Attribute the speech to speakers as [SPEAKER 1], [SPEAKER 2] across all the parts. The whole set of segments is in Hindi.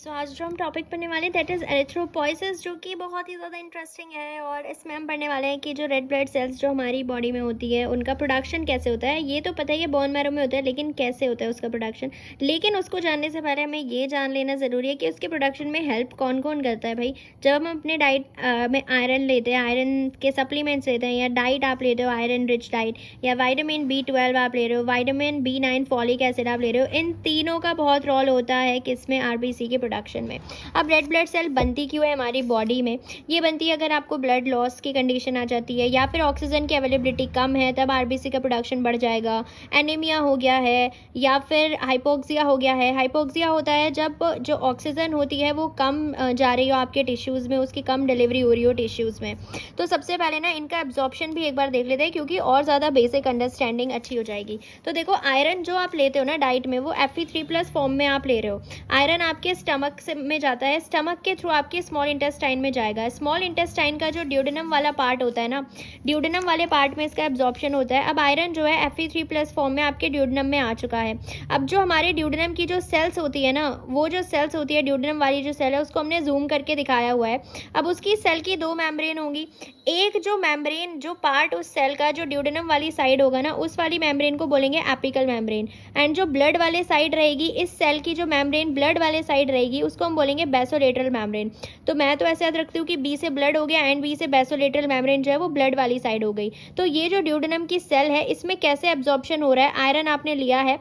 [SPEAKER 1] सो आज जो हम टॉपिक पढ़ने वाले हैं दैट इज़ एरिथ्रोपोइसिस, जो कि बहुत ही ज़्यादा इंटरेस्टिंग है। और इसमें हम पढ़ने वाले हैं कि जो रेड ब्लड सेल्स जो हमारी बॉडी में होती है उनका प्रोडक्शन कैसे होता है। ये तो पता ही है बोन मैरो में होता है, लेकिन कैसे होता है उसका प्रोडक्शन। लेकिन उसको जानने से पहले हमें ये जान लेना ज़रूरी है कि उसके प्रोडक्शन में हेल्प कौन कौन करता है। भाई, जब हम अपने डाइट में आयरन लेते हैं, आयरन के सप्लीमेंट्स लेते हैं, या डाइट आप लेते हो आयरन रिच डाइट, या वाइटामिन B12 आप ले रहे हो, वाइटामिन B9 फॉलिक एसिड आप ले रहे हो, इन तीनों का बहुत रोल होता है किसमें, आरबीसी के प्रोडक्शन में। अब रेड ब्लड सेल बनती क्यों है हमारी बॉडी में? ये बनती है अगर आपको ब्लड लॉस की कंडीशन आ जाती है, या फिर ऑक्सीजन की अवेलेबिलिटी कम है, तब आरबीसी का प्रोडक्शन बढ़ जाएगा। एनीमिया हो गया है, या फिर हाइपोक्सिया हो गया है। हाइपोक्सिया होता है जब जो ऑक्सीजन होती है वो कम जा रही हो आपके टिश्यूज़ में, उसकी कम डिलीवरी हो रही हो टिश्यूज़ में। तो सबसे पहले ना इनका एब्जॉर्प्शन भी एक बार देख लेते हैं, क्योंकि और ज़्यादा बेसिक अंडरस्टैंडिंग अच्छी हो जाएगी। तो देखो, आयरन जो आप लेते हो ना डाइट में, वो Fe3+ फॉर्म में आप ले रहे हो। आयरन आपके स्टमक में जाता है, स्टमक के थ्रू आपके स्मॉल इंटेस्टाइन में जाएगा। स्मॉल इंटेस्टाइन का जो ड्यूडेनम वाला पार्ट होता है ना, ड्यूडेनम वाले पार्ट में इसका एब्जॉर्प्शन होता है। अब आयरन जो है Fe3+ फॉर्म में आपके ड्यूडेनम में आ चुका है। अब जो हमारे ड्यूडेनम की जो सेल्स होती है ना, वो जो सेल्स होती है ड्यूडेनम वाली जो सेल है, उसको हमने जूम करके दिखाया हुआ है। अब उसकी सेल की दो मेम्ब्रेन होंगी। एक जो मेम्ब्रेन, जो पार्ट उस सेल का जो ड्यूडेनम वाली साइड होगा ना, उस वाली मेम्ब्रेन को बोलेंगे एपिकल मेम्ब्रेन। एंड जो ब्लड वाले साइड रहेगी, इस सेल की जो मेम्ब्रेन ब्लड वाले साइड रहेगी, उसको हम बोलेंगे बेसोलेटरल मेम्ब्रेन। तो मैं तो ऐसे याद रखती हूँ कि बी से ब्लड हो गया, एंड बी से बेसोलेटरल मेम्ब्रेन जो है वो ब्लड वाली साइड हो गई। तो ये जो ड्यूडेनम की सेल है, इसमें कैसे एब्जॉर्प्शन हो रहा है, आयरन आपने लिया है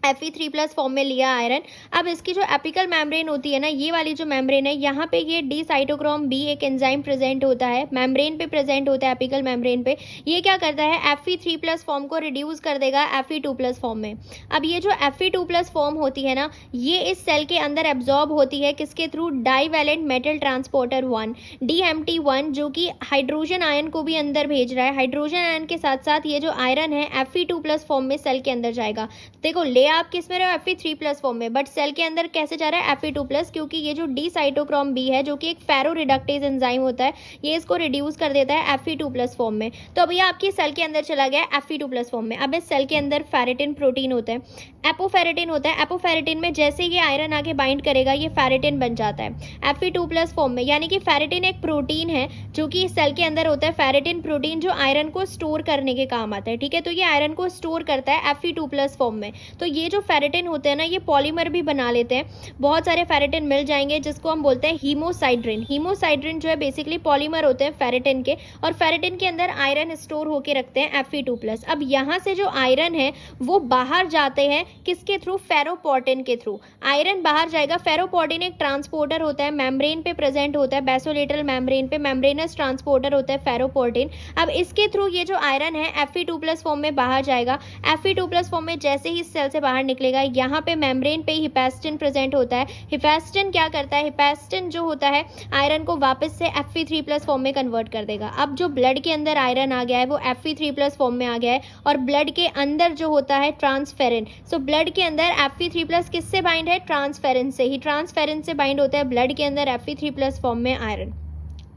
[SPEAKER 1] Fe3+ फॉर्म में लिया आयरन। अब इसकी जो एपिकल मेम्ब्रेन होती है ना, ये वाली जो मेम्ब्रेन है, यहाँ पे ये डी साइटोक्रोम बी एक एंजाइम प्रेजेंट होता है, मेम्ब्रेन पे प्रेजेंट होता है, एपिकल मेम्ब्रेन पे। ये क्या करता है, Fe3+ फॉर्म को रिड्यूस कर देगा Fe2+ फॉर्म में। अब ये जो Fe2+ फॉर्म होती है ना, ये इस सेल के अंदर एब्जॉर्ब होती है किसके through, divalent metal transporter 1 DMT1, जो कि हाइड्रोजन आयन को भी अंदर भेज रहा है। हाइड्रोजन आयन के साथ साथ ये जो आयरन है Fe2+ फॉर्म में सेल के अंदर जाएगा। देखो, ले आप किस में रहे हो, Fe3+ फॉर्म में, बट सेल के अंदर कैसे जा रहा है, Fe2+, क्योंकि ये जो डी साइटोक्रोम बी है, जो कि एक फेरो रिडक्टेज एंजाइम होता है, ये इसको रिड्यूस कर देता है Fe2+ फॉर्म में। तो अब ये आपकी सेल के अंदर चला गया Fe2+ फॉर्म में। अब इस सेल के अंदर फेरेटिन प्रोटीन होता है, एपोफेरेटिन होता है। एपोफेरेटिन में जैसे ये आयरन आके बाइंड करेगा, ये फेरेटिन बन जाता है Fe2+ फॉर्म में। यानी कि फेरेटिन एक प्रोटीन है जो कि इस सेल के अंदर होता है, फेरेटिन प्रोटीन, जो आयरन को स्टोर करने के काम आता है। ठीक है, तो ये आयरन को स्टोर करता है Fe2+ फॉर्म में। तो ये जो फेरेटिन होते हैं ना, ये पॉलीमर भी बना लेते हैं। बहुत सारे फेरेटिन मिल जाएंगे, जिसको हम बोलते हैं हीमोसाइड्रिन। हीमोसाइड्रिन जो है बेसिकली पॉलीमर होते हैं फेरेटिन के, और फेरेटिन के अंदर आयरन स्टोर होके रखते हैं Fe2+। अब यहाँ से जो आयरन है वो बाहर जाते हैं किसके थ्रू, फेरोपोर्टिन के थ्रू। आयरन बाहर जाएगा। फेरोपोर्टिन एक ट्रांसपोर्टर होता है, मेम्ब्रेन पे प्रेजेंट होता है, बेसोलेटरल मेम्ब्रेन पे मेम्ब्रेनस ट्रांसपोर्टर होता है फेरोपोर्टिन। अब इसके थ्रू ये जो आयरन है Fe2+ फॉर्म में बाहर जाएगा। Fe2+ फॉर्म में जैसे ही सेल से बाहर निकलेगा, यहाँ पे मेम्ब्रेन पे हिपैस्टिन प्रेजेंट होता है। हिपैस्टिन क्या करता है, हिपैस्टिन जो होता है आयरन को वापस से Fe3+ फॉर्म में कन्वर्ट कर देगा। अब जो ब्लड के अंदर आयरन आ गया है वो Fe3+ फॉर्म में आ गया है, और ब्लड के अंदर जो होता है ट्रांसफेरिन। सो ब्लड के अंदर Fe3+ किससे बाइंड है, ट्रांसफेरिन से ही। ट्रांसफेरिन से बाइंड होता है ब्लड के अंदर Fe3+ फॉर्म में आयरन।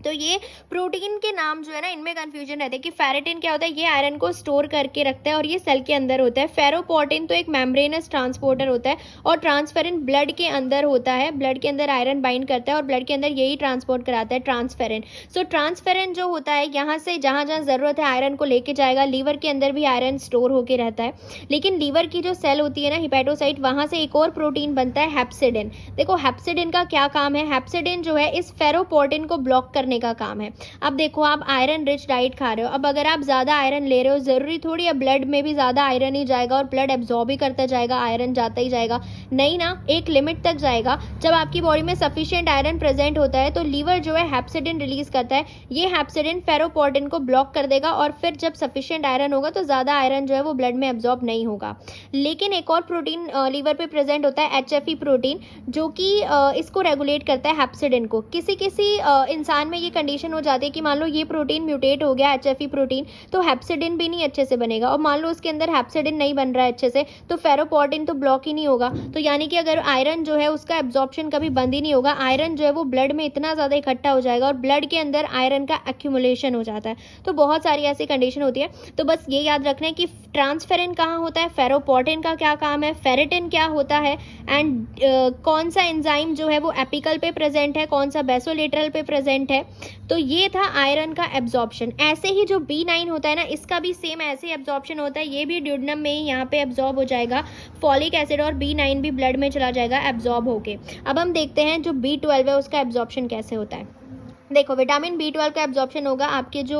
[SPEAKER 1] तो ये प्रोटीन के नाम जो है ना, इनमें कंफ्यूजन रहता है कि फेरेटिन क्या होता है, ये आयरन को स्टोर करके रखता है और ये सेल के अंदर होता है। फेरोपोर्टिन तो एक मेम्ब्रेनस ट्रांसपोर्टर होता है, और ट्रांसफेरिन ब्लड के अंदर होता है। ब्लड के अंदर आयरन बाइंड करता है और ब्लड के अंदर यही ट्रांसपोर्ट कराता है, ट्रांसफेरिन। सो ट्रांसफेरिन जो होता है, यहाँ से जहाँ जहाँ ज़रूरत है आयरन को लेके जाएगा। लीवर के अंदर भी आयरन स्टोर होकर रहता है, लेकिन लीवर की जो सेल होती है ना, हिपैटोसाइट, वहाँ से एक और प्रोटीन बनता है, हेप्सिडिन। देखो, हेप्सिडिन का क्या काम है, हेप्सिडिन जो है इस फेरोपोर्टिन को ब्लॉक करने का काम है। अब देखो, आप आयरन रिच डाइट खा रहे हो, अब अगर आप ज़्यादा आयरन ले रहे हो, ज़रूरी थोड़ी है ब्लड में भी ज़्यादा आयरन ही जाएगा और ब्लड एब्जॉर्ब ही करता जाएगा, आयरन जाता ही जाएगा। नहीं ना, एक लिमिट तक जाएगा। जब आपकी बॉडी में सफिशिएंट आयरन प्रेजेंट होता है, तो लीवर जो है हेप्सिडिन रिलीज करता है। ये हेप्सिडिन फेरोपोर्टिन को ब्लॉक कर देगा, और फिर जब सफिशिएंट आयरन होगा तो ज़्यादा आयरन जो है वो ब्लड में एब्जॉर्ब नहीं होगा। लेकिन एक और प्रोटीन लीवर पे प्रेजेंट होता है, HFE प्रोटीन, जो कि इसको रेगुलेट करता है, हेप्सिडिन को। किसी किसी इंसान में में ये कंडीशन हो जाती है कि मान लो ये प्रोटीन म्यूटेट हो गया, HFE प्रोटीन, तो हेप्सिडिन भी नहीं अच्छे से बनेगा, और मान लो उसके अंदर हेप्सिडिन नहीं बन रहा है अच्छे से, तो फेरोपोर्टिन तो ब्लॉक ही नहीं होगा। तो यानी कि अगर आयरन जो है उसका एब्जॉर्प्शन कभी बंद ही नहीं होगा, आयरन जो है वो ब्लड में इतना ज़्यादा इकट्ठा हो जाएगा और ब्लड के अंदर आयरन का एक्यूमुलेशन हो जाता है। तो बहुत सारी ऐसी कंडीशन होती है। तो बस ये याद रखना है कि ट्रांसफेरिन कहाँ होता है, फेरोपोर्टिन का क्या काम है, फेरिटिन क्या होता है, एंड कौन सा एंजाइम जो है वो एपिकल पे प्रेजेंट है, कौन सा बेसोलेटरल पे प्रेजेंट है। तो ये था आयरन का एब्जॉर्प्शन। ऐसे ही जो B9 होता है ना, इसका भी सेम ऐसे एब्जॉर्प्शन होता है, ये भी ड्यूडेनम में ही यहाँ पे एब्जॉर्ब हो जाएगा, फॉलिक एसिड और B9 भी ब्लड में चला जाएगा एब्जॉर्ब होके। अब हम देखते हैं जो B12 है उसका एब्जॉर्प्शन कैसे होता है। देखो, विटामिन B12 का एब्जॉर्प्शन होगा, आपके जो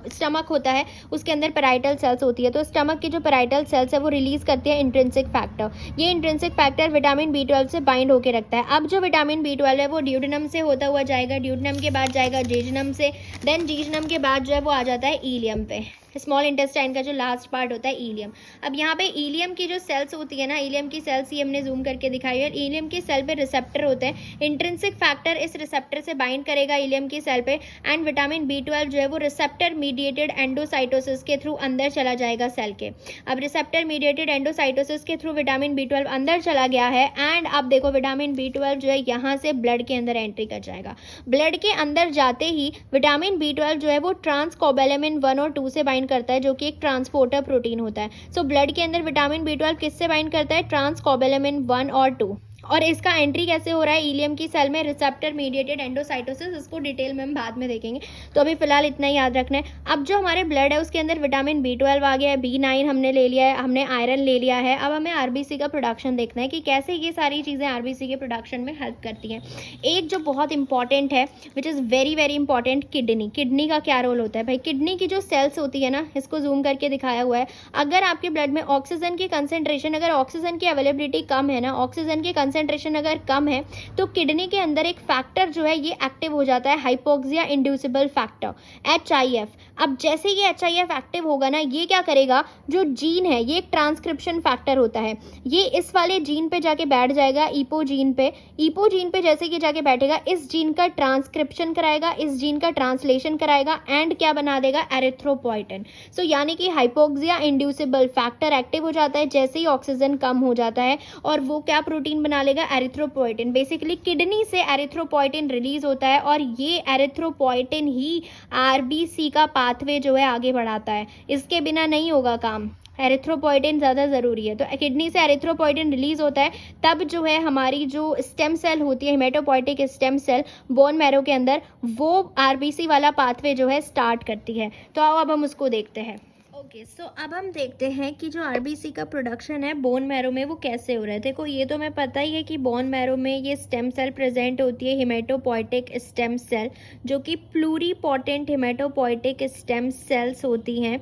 [SPEAKER 1] स्टमक होता है उसके अंदर पैराइटल सेल्स होती है, तो स्टमक की जो पैराइटल सेल्स है वो रिलीज करती है इंट्रिंसिक फैक्टर। ये इंट्रिंसिक फैक्टर विटामिन B12 से बाइंड होकर रखता है। अब जो विटामिन B12 है वो ड्यूडेनम से होता हुआ जाएगा, ड्यूडेनम के बाद जाएगा जीजनम से, देन जीजनम के बाद जो है वो आ जाता है इलियम पे, स्मॉल इंटेस्टाइन का जो लास्ट पार्ट होता है इलियम। अब यहाँ पे इलियम की जो सेल्स होती है ना, इलियम की सेल्स ये हमने जूम करके दिखाई है, इलियम की सेल पे रिसेप्टर होते हैं, इंट्रिंसिक फैक्टर इस रिसेप्टर से बाइंड करेगा इलियम की सेल पे, एंड विटामिन B12 जो है वो रिसेप्टर मीडिएटेड एंडोसाइटोसिस के थ्रू अंदर चला जाएगा सेल के। अब रिसेप्टर मीडिएटेड एंडोसाइटोसिस के थ्रू विटामिन B12 अंदर चला गया है, एंड अब देखो विटामिन B12 जो है यहाँ से ब्लड के अंदर एंट्री कर जाएगा। ब्लड के अंदर जाते ही विटामिन B12 जो है वो ट्रांसकोबैलेमिन 1 और 2 से बाइंड करता है, जो कि एक ट्रांसपोर्टर प्रोटीन होता है। सो ब्लड के अंदर विटामिन B12 किससे बाइंड करता है, ट्रांसकोबैलेमिन 1 और 2। और इसका एंट्री कैसे हो रहा है इलियम की सेल में, रिसेप्टर मीडिएटेड एंडोसाइटोसिस, इसको डिटेल में हम बाद में देखेंगे। तो अभी फिलहाल इतना ही याद रखना है। अब जो हमारे ब्लड है उसके अंदर विटामिन B12 आ गया है, B9 हमने ले लिया है, हमने आयरन ले लिया है। अब हमें आरबीसी का प्रोडक्शन देखना है कि कैसे ये सारी चीज़ें आरबीसी के प्रोडक्शन में हेल्प करती हैं। एक जो बहुत इंपॉर्टेंट है which is very very important, kidney. Kidney का क्या रोल होता है भाई, किडनी की जो सेल्स होती है ना, इसको जूम करके दिखाया हुआ है, अगर आपके ब्लड में ऑक्सीजन की कंसेंट्रेशन, अगर ऑक्सीजन की अवेलेबिलिटी कम है ना, ऑक्सीजन की कंसेंट्रेशन अगर कम है, तो किडनी के अंदर एक फैक्टर जो है ये एक्टिव हो जाता है, हाइपोक्सिया इंड्यूसिबल फैक्टर, HIF। अब जैसे ये HIF एक्टिव होगा ना, ये क्या करेगा, जो जीन है ये एक ट्रांसक्रिप्शन फैक्टर होता है, ये इस वाले जीन पे जाके बैठ जाएगा, ईपो जीन पे। ईपो जीन पे जैसे कि जाके बैठेगा, इस जीन का ट्रांसक्रिप्शन कराएगा, इस जीन का ट्रांसलेशन कराएगा, एंड क्या बना देगा, एरिथ्रोपोइटिन। सो यानी कि हाइपोक्सिया इंड्यूसिबल फैक्टर एक्टिव हो जाता है जैसे ही ऑक्सीजन कम हो जाता है, और वो क्या प्रोटीन बना लेगा, एरिथ्रोपोइटिन। बेसिकली किडनी से एरिथ्रोपोइटिन रिलीज होता है, और ये एरिथ्रोपोइटिन ही आरबीसी का पाथवे जो है आगे बढ़ाता है, इसके बिना नहीं होगा काम, एरिथ्रोपोइटिन ज़्यादा ज़रूरी है। तो किडनी से एरिथ्रोपोइटिन रिलीज होता है, तब जो है हमारी जो स्टेम सेल होती है, hematopoietic stem cell bone marrow के अंदर, वो आरबीसी वाला पाथवे जो है स्टार्ट करती है। तो आओ अब हम उसको देखते हैं। ओके, सो अब हम देखते हैं कि जो आरबीसी का प्रोडक्शन है बोन मैरो में वो कैसे हो रहा है। देखो, ये तो हमें पता ही है कि बोन मैरो में ये स्टेम सेल प्रेजेंट होती है, हेमेटोपोइटिक स्टेम सेल, जो कि प्लूरीपोटेंट हेमेटोपोइटिक स्टेम सेल्स होती हैं।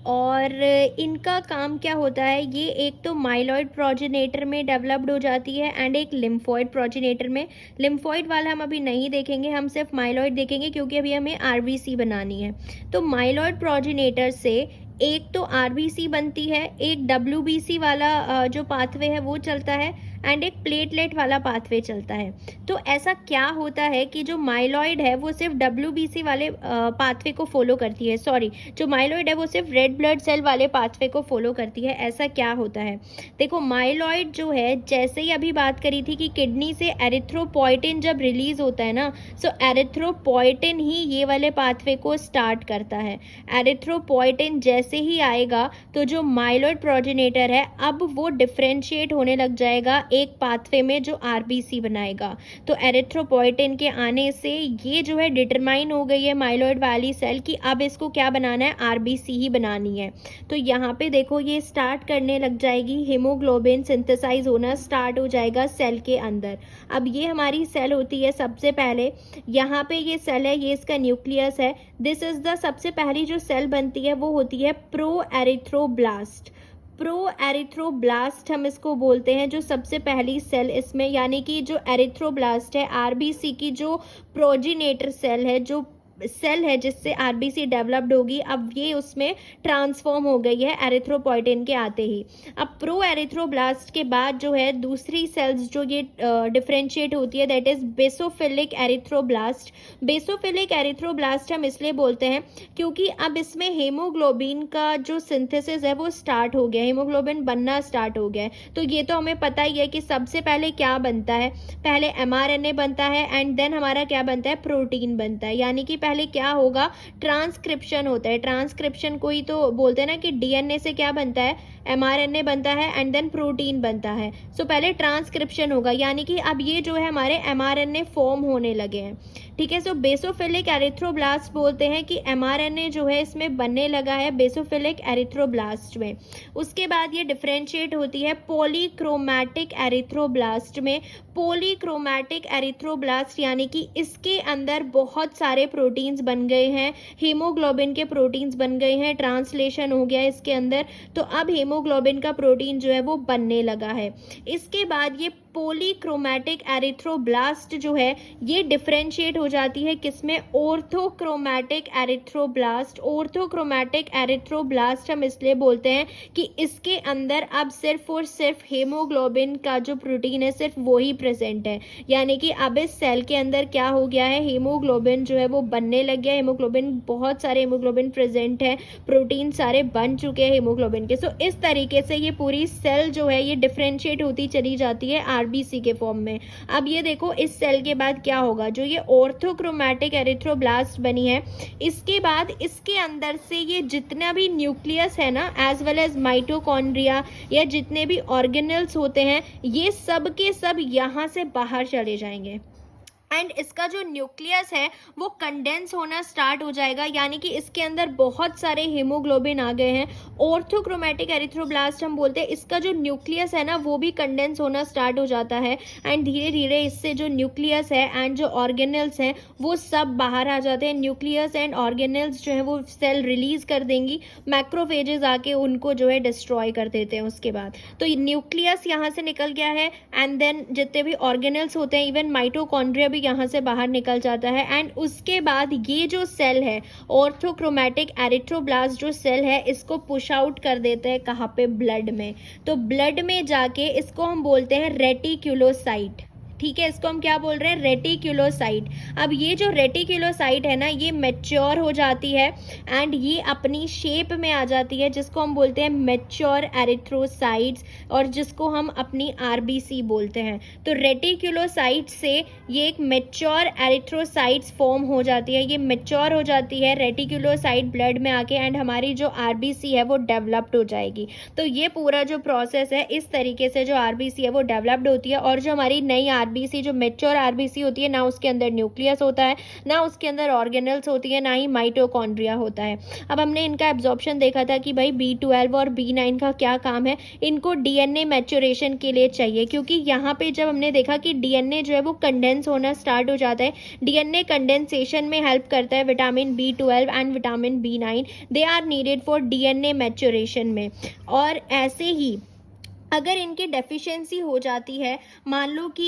[SPEAKER 1] और इनका काम क्या होता है, ये एक तो माइलॉइड प्रोजेनेटर में डेवलप्ड हो जाती है, एंड एक लिम्फॉइड प्रोजेनेटर में। लिम्फॉइड वाला हम अभी नहीं देखेंगे, हम सिर्फ माइलॉइड देखेंगे, क्योंकि अभी हमें आरबीसी बनानी है। तो माइलॉइड प्रोजेनेटर से एक तो आरबीसी बनती है, एक WBC वाला जो पाथवे है वो चलता है, एंड एक प्लेटलेट वाला पाथवे चलता है। तो ऐसा क्या होता है कि जो माइलॉइड है वो सिर्फ WBC वाले पाथवे को फॉलो करती है, सॉरी, जो माइलॉइड है वो सिर्फ रेड ब्लड सेल वाले पाथवे को फॉलो करती है। ऐसा क्या होता है, देखो, माइलॉइड जो है, जैसे ही अभी बात करी थी कि किडनी से एरिथ्रोपोइटिन जब रिलीज होता है ना, सो एरिथ्रोपोइटिन ही ये वाले पाथवे को स्टार्ट करता है। एरिथ्रोपोइटिन जैसे ही आएगा तो जो माइलॉइड प्रोजेनेटर है अब वो डिफरेंशिएट होने लग जाएगा एक पाथवे में जो आरबीसी बनाएगा। तो एरिथ्रोपोइटिन के आने से ये जो है डिटरमाइन हो गई है माइलॉइड वाली सेल की अब इसको क्या बनाना है, आरबीसी ही बनानी है। तो यहाँ पे देखो ये स्टार्ट करने लग जाएगी, हीमोग्लोबिन सिंथेसाइज होना स्टार्ट हो जाएगा सेल के अंदर। अब ये हमारी सेल होती है सबसे पहले, यहाँ पे ये सेल है, ये इसका न्यूक्लियस है। दिस इज द सबसे पहली जो सेल बनती है वो होती है प्रो एरिथ्रोब्लास्ट। प्रो एरिथ्रोब्लास्ट हम इसको बोलते हैं, जो सबसे पहली सेल इसमें, यानी कि जो एरिथ्रोब्लास्ट है आरबीसी की जो प्रोजिनेटर सेल है, जो सेल है जिससे आरबीसी डेवलप्ड होगी, अब ये उसमें ट्रांसफॉर्म हो गई है एरिथ्रोपोइटिन के आते ही। अब प्रो एरिथ्रोब्लास्ट के बाद जो है दूसरी सेल्स जो ये डिफ्रेंशिएट होती है, that is basophilic erythroblast. Basophilic erythroblast हम इसलिए बोलते हैं क्योंकि अब इसमें हेमोग्लोबिन का जो सिंथेसिस है वो स्टार्ट हो गया, हेमोग्लोबिन बनना स्टार्ट हो गया है। तो ये तो हमें पता ही है कि सबसे पहले क्या बनता है, पहले एमआरएनए बनता है एंड देन हमारा क्या बनता है, प्रोटीन बनता है। यानी कि पहले क्या होगा, ट्रांसक्रिप्शन होता है। ट्रांसक्रिप्शन को ही तो बोलते हैं ना कि डीएनए से क्या बनता है, एमआरएनए बनता है एंड देन प्रोटीन बनता है। सो पहले ट्रांसक्रिप्शन होगा, यानी कि अब ये जो है हमारे एमआरएनए फॉर्म होने लगे हैं। ठीक है, सो बेसोफिलिक एरिथ्रोब्लास्ट बोलते हैं कि एमआरएनए जो है इसमें बनने लगा है बेसोफिलिक एरिथ्रोब्लास्ट में। उसके बाद ये डिफरेंशिएट होती है पॉलीक्रोमैटिक एरिथ्रोब्लास्ट में। पॉलीक्रोमैटिक एरिथ्रोब्लास्ट यानी कि इसके अंदर बहुत सारे प्रोटीन्स बन गए हैं, हीमोग्लोबिन के प्रोटीन्स बन गए हैं, ट्रांसलेशन हो गया है इसके अंदर, तो अब हीमोग्लोबिन का प्रोटीन जो है वो बनने लगा है। इसके बाद ये पॉलीक्रोमैटिक एरिथ्रोब्लास्ट जो है ये डिफरेंशिएट हो जाती है किसमें, ऑर्थोक्रोमैटिक एरिथ्रोब्लास्ट। ऑर्थोक्रोमैटिक एरिथ्रोब्लास्ट हम इसलिए बोलते हैं कि इसके अंदर अब सिर्फ और सिर्फ हीमोग्लोबिन का जो प्रोटीन है सिर्फ वो ही प्रेजेंट है। यानी कि अब इस सेल के अंदर क्या हो गया है, हीमोग्लोबिन जो है वो बनने लग गया है। हीमोग्लोबिन, बहुत सारे हीमोग्लोबिन प्रेजेंट है, प्रोटीन सारे बन चुके हैं हीमोग्लोबिन के। सो इस तरीके से ये पूरी सेल जो है ये डिफरेंशिएट होती चली जाती है आरबीसी के फॉर्म में। अब ये देखो इस सेल के बाद क्या होगा, जो ये ऑर्थोक्रोमैटिक एरिथ्रोब्लास्ट बनी है, इसके बाद इसके अंदर से ये जितना भी न्यूक्लियस है ना, एज वेल एज माइटोकॉन्ड्रिया या जितने भी ऑर्गेनल्स होते हैं, ये सब के सब यहाँ से बाहर चले जाएंगे एंड इसका जो न्यूक्लियस है वो कंडेंस होना स्टार्ट हो जाएगा। यानी कि इसके अंदर बहुत सारे हीमोग्लोबिन आ गए हैं। ऑर्थोक्रोमैटिक एरिथ्रोब्लास्ट हम बोलते हैं, इसका जो न्यूक्लियस है ना वो भी कंडेंस होना स्टार्ट हो जाता है एंड धीरे धीरे इससे जो न्यूक्लियस है एंड जो ऑर्गेनल्स हैं वो सब बाहर आ जाते हैं। न्यूक्लियस एंड ऑर्गेनल्स जो है वो सेल रिलीज कर देंगी, मैक्रोफेजेस आके उनको जो है डिस्ट्रॉय कर देते हैं। उसके बाद तो न्यूक्लियस यहाँ से निकल गया है एंड देन जितने भी ऑर्गेनल्स होते हैं, इवन माइटोकॉन्ड्रिया भी यहाँ से बाहर निकल जाता है एंड उसके बाद ये जो सेल है ऑर्थोक्रोमैटिक एरिथ्रोब्लास्ट जो सेल है इसको पुश आउट कर देते हैं कहाँ पे, ब्लड में। तो ब्लड में जाके इसको हम बोलते हैं रेटिक्यूलोसाइट। ठीक है, इसको हम क्या बोल रहे हैं, रेटिक्यूलोसाइट। अब ये जो रेटिक्यूलोसाइट है ना ये मैच्योर हो जाती है एंड ये अपनी शेप में आ जाती है, जिसको हम बोलते हैं मैच्योर एरिथ्रोसाइट्स और जिसको हम अपनी आरबीसी बोलते हैं। तो रेटिक्यूलोसाइट से ये एक मैच्योर एरिथ्रोसाइट्स फॉर्म हो जाती है, ये मैच्योर हो जाती है रेटिक्यूलोसाइट ब्लड में आके एंड हमारी जो आरबीसी है वो डेवलप्ड हो जाएगी। तो ये पूरा जो प्रोसेस है इस तरीके से जो आरबीसी है वो डेवलप्ड होती है और जो हमारी नई आरबीसी, जो मैच्योर आरबीसी होती है, ना उसके अंदर न्यूक्लियस होता है, ना उसके अंदर ऑर्गेनल्स होती है, ना ही माइटोकॉन्ड्रिया होता है। अब हमने इनका एब्जॉर्प्शन देखा था कि भाई B12 और B9 का क्या काम है, इनको डीएनए मैच्योरेशन के लिए चाहिए, क्योंकि यहाँ पे जब हमने देखा कि डीएनए जो है वो कंडेंस होना स्टार्ट हो जाता है, डीएनए कंडेंसेशन में हेल्प करता है vitamin B12 and vitamin B9, they are needed for DNA maturation में। और ऐसे ही अगर इनकी डेफिशिएंसी हो जाती है, मान लो कि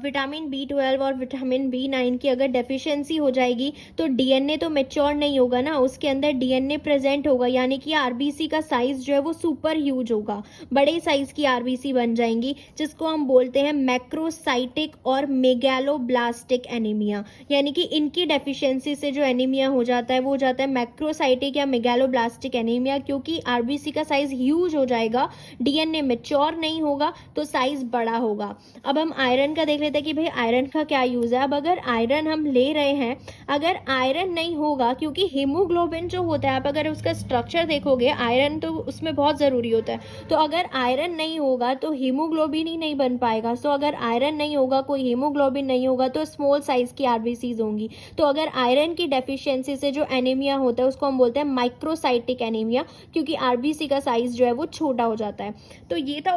[SPEAKER 1] विटामिन B12 और विटामिन B9 की अगर डेफिशिएंसी हो जाएगी तो डीएनए तो मैच्योर नहीं होगा ना, उसके अंदर डीएनए प्रेजेंट होगा, यानी कि आरबीसी का साइज जो है वो सुपर ह्यूज होगा, बड़े साइज की आरबीसी बन जाएंगी, जिसको हम बोलते हैं मैक्रोसाइटिक और मेगैलोब्लास्टिक एनीमिया। यानी कि इनकी डेफिशिएंसी से जो एनीमिया हो जाता है वो हो जाता है मैक्रोसाइटिक या मेगैलोब्लास्टिक एनीमिया, क्योंकि आरबीसी का साइज ह्यूज हो जाएगा, डीएनए मैच्योर नहीं होगा तो साइज बड़ा होगा। अब हम आयरन का देख लेते हैं कि भाई आयरन का क्या यूज है। अब अगर आयरन हम ले रहे हैं, अगर आयरन नहीं होगा, क्योंकि हीमोग्लोबिन जो होता है, आप अगर उसका स्ट्रक्चर देखोगे, आयरन तो उसमें बहुत ज़रूरी होता है, तो अगर आयरन नहीं होगा तो हीमोग्लोबिन ही नहीं बन पाएगा। सो अगर आयरन नहीं होगा, कोई हीमोग्लोबिन नहीं होगा, तो स्मॉल साइज की आरबीसीज होंगी। तो अगर आयरन की डेफिशिएंसी से जो एनीमिया होता है उसको हम बोलते हैं माइक्रोसाइटिक एनीमिया, क्योंकि आरबीसी का साइज जो है वो छोटा हो जाता है। तो ये था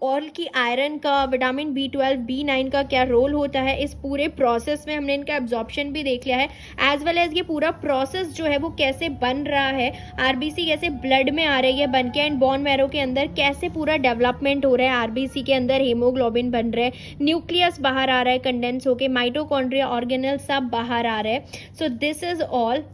[SPEAKER 1] और की आयरन का, विटामिन B12, B9 का क्या रोल होता है इस पूरे प्रोसेस में, हमने इनका एब्जॉर्प्शन भी देख लिया है, एज वेल एज ये पूरा प्रोसेस जो है वो कैसे बन रहा है, आरबीसी कैसे ब्लड में आ रही है बन के, एंड बोन मैरो के अंदर कैसे पूरा डेवलपमेंट हो रहा है, आरबीसी के अंदर हीमोग्लोबिन बन रहे हैं, न्यूक्लियस बाहर आ रहा है कंडेंस होके, माइटोकॉन्ड्रिया ऑर्गेनल सब बाहर आ रहे हैं. So this is all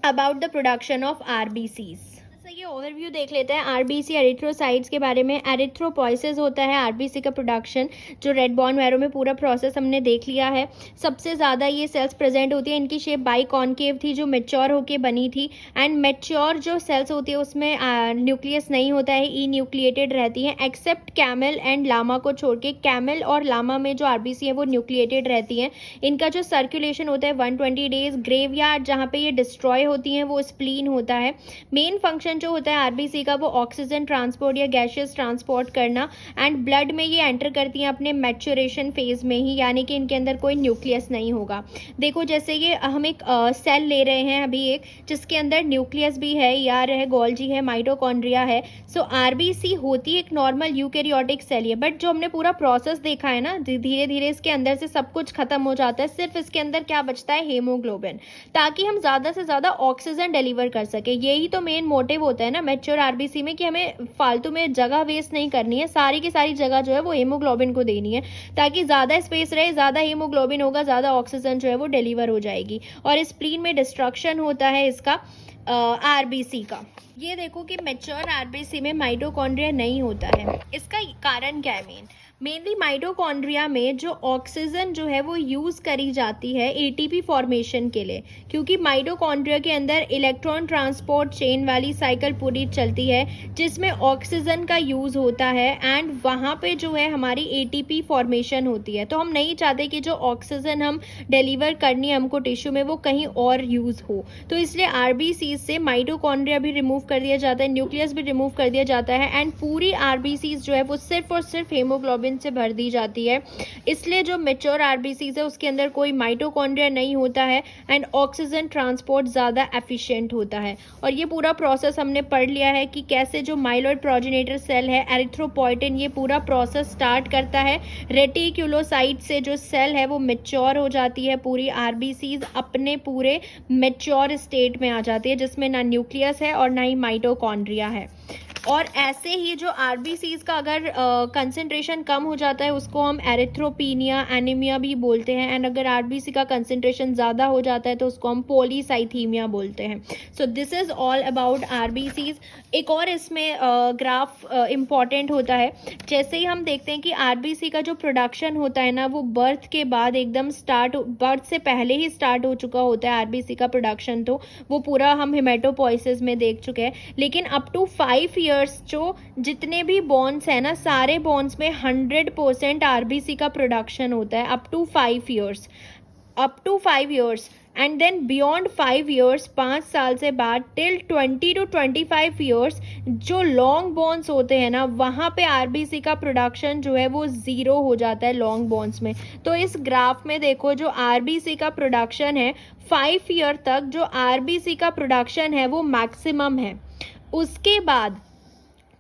[SPEAKER 1] about the production of RBCs. ये ओवरव्यू देख लेते हैं आरबीसी एरिथ्रोसाइट्स के बारे में. एरिथ्रोपोइसिस होता है आरबीसी का प्रोडक्शन, जो रेड बोन मैरो में पूरा प्रोसेस हमने देख लिया है. सबसे ज़्यादा ये सेल्स प्रेजेंट होती है, इनकी शेप बाई कॉनकेव थी जो मेच्योर होके बनी थी, एंड मेच्योर जो सेल्स होती है उसमें न्यूक्लियस नहीं होता है, ई न्यूक्लिएटेड रहती हैं, एक्सेप्ट कैमल एंड लामा को छोड़ के. कैमल और लामा में जो आरबीसी है वो न्यूक्लिएटेड रहती हैं. इनका जो सर्कुलेशन होता है 120 डेज. ग्रेवयार्ड जहाँ पे ये डिस्ट्रॉय होती हैं वो स्प्लीन होता है. मेन फंक्शन जो होता है आरबीसी का वो ऑक्सीजन ट्रांसपोर्ट या गैसियस ट्रांसपोर्ट करना, एंड ब्लड में ये एंटर करती हैं अपने मैच्योरेशन फेज में ही, यानी कि इनके अंदर कोई न्यूक्लियस नहीं होगा. देखो जैसे ये हम एक सेल ले रहे हैं अभी एक, जिसके अंदर न्यूक्लियस भी है, यार है, गोल्जी है, माइटोकॉन्ड्रिया है. सो आरबीसी होती एक नॉर्मल यूकैरियोटिक सेल है, बट जो हमने पूरा प्रोसेस देखा है ना, धीरे धीरे इसके अंदर से सब कुछ खत्म हो जाता है, सिर्फ इसके अंदर क्या बचता है, हीमोग्लोबिन, ताकि हम ज़्यादा से ज़्यादा ऑक्सीजन डिलीवर कर सके. यही तो मेन मोटिव होता है ना मैच्योर आरबीसी में, कि हमें फालतू में जगह वेस्ट नहीं करनी है, सारी की सारी जगह जो है वो हीमोग्लोबिन को देनी है, ताकि ज़्यादा स्पेस रहे, ज़्यादा हीमोग्लोबिन होगा, ज़्यादा ऑक्सीजन जो है वो डिलीवर हो जाएगी. और स्प्लीन में डिस्ट्रक्शन होता है इसका आरबीसी का. ये देखो कि मैच्योर आरबीसी में माइटोकॉन्ड्रिया नहीं होता है. इसका कारण क्या है? मेनली माइटोकॉन्ड्रिया में जो ऑक्सीजन जो है वो यूज़ करी जाती है एटीपी फॉर्मेशन के लिए, क्योंकि माइटोकॉन्ड्रिया के अंदर इलेक्ट्रॉन ट्रांसपोर्ट चेन वाली साइकिल पूरी चलती है जिसमें ऑक्सीजन का यूज़ होता है, एंड वहाँ पे जो है हमारी एटीपी फॉर्मेशन होती है. तो हम नहीं चाहते कि जो ऑक्सीजन हम डिलीवर करनी है हमको टिश्यू में वो कहीं और यूज़ हो, तो इसलिए आरबीसी से माइटोकॉन्ड्रिया भी रिमूव कर दिया जाता है, न्यूक्लियस भी रिमूव कर दिया जाता है, एंड पूरी आरबीसी जो है वो सिर्फ और सिर्फ हीमोग्लोबिन से भर दी जाती है. इसलिए जो मेच्योर आरबीसीज है उसके अंदर कोई माइटोकॉन्ड्रिया नहीं होता है, एंड ऑक्सीजन ट्रांसपोर्ट ज़्यादा एफिशिएंट होता है. और ये पूरा प्रोसेस हमने पढ़ लिया है कि कैसे जो माइलॉइड प्रोजेनेटर सेल है एरिथ्रोपोइटिन, ये पूरा प्रोसेस स्टार्ट करता है. रेटिकुलोसाइट से जो सेल है वो मेच्योर हो जाती है, पूरी आरबीसीज अपने पूरे मेच्योर स्टेट में आ जाती है, जिसमें ना न्यूक्लियस है और ना ही माइटोकॉन्ड्रिया है. और ऐसे ही जो आरबीसीज का अगर कंसंट्रेशन कम हो जाता है उसको हम एरिथ्रोपीनिया, एनीमिया भी बोलते हैं, एंड अगर आरबीसी का कंसंट्रेशन ज़्यादा हो जाता है तो उसको हम पॉलीसाइथीमिया बोलते हैं. So this is all about RBCs. एक और इसमें ग्राफ इम्पॉर्टेंट होता है. जैसे ही हम देखते हैं कि आरबीसी का जो प्रोडक्शन होता है ना वो बर्थ के बाद एकदम बर्थ से पहले ही स्टार्ट हो चुका होता है आरबीसी का प्रोडक्शन, तो वो पूरा हम हेमेटोपोइसिस में देख चुके हैं. लेकिन अप टू 5 ईयर्स जो जितने भी बॉन्ड्स हैं ना, सारे बॉन्ड्स में 100% आरबीसी का प्रोडक्शन होता है up to 5 years. And then beyond 5 years, 5 साल से बाद, टिल 20 to 25 ईयर्स जो लॉन्ग बॉन्ड्स होते हैं ना वहाँ पे आरबीसी का प्रोडक्शन जो है वो ज़ीरो हो जाता है लॉन्ग बॉन्ड्स में. तो इस ग्राफ में देखो जो आरबीसी का प्रोडक्शन है 5 ईयर तक जो आरबीसी का प्रोडक्शन है वो मैक्सिमम है. उसके बाद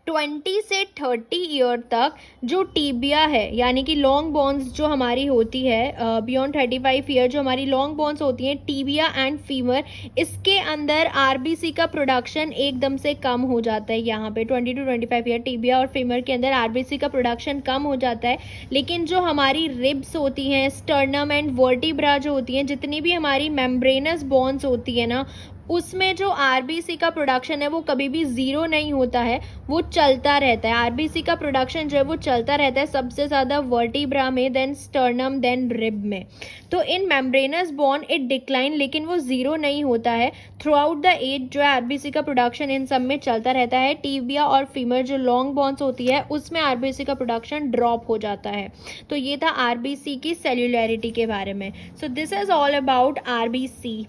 [SPEAKER 1] 20 से 30 ईयर तक जो टीबिया है, यानी कि लॉन्ग बोन्स जो हमारी होती है बियॉन्ड 35 ईयर जो हमारी लॉन्ग बोन्स होती हैं, टीबिया एंड फीमर, इसके अंदर आरबीसी का प्रोडक्शन एकदम से कम हो जाता है. यहाँ पे 20 to 25 ईयर टीबिया और फीमर के अंदर आरबीसी का प्रोडक्शन कम हो जाता है. लेकिन जो हमारी रिब्स होती हैं, स्टर्नम एंड वर्टिब्रा जो होती हैं, जितनी भी हमारी मेम्ब्रेनस बोन्स होती है ना, उसमें जो आरबीसी का प्रोडक्शन है वो कभी भी ज़ीरो नहीं होता है, वो चलता रहता है. आरबीसी का प्रोडक्शन जो है वो चलता रहता है सबसे ज़्यादा वर्टिब्रा में, देन स्टर्नम, देन रिब में. तो इन मेम्ब्रेनस बोन इट डिक्लाइन, लेकिन वो ज़ीरो नहीं होता है. थ्रू आउट द एज जो है आरबीसी का प्रोडक्शन इन सब में चलता रहता है. टीबिया और फीमर जो लॉन्ग बोन्स होती है उसमें आरबीसी का प्रोडक्शन ड्रॉप हो जाता है. तो ये था आरबीसी की सेल्युलरिटी के बारे में. So this is all about RBC.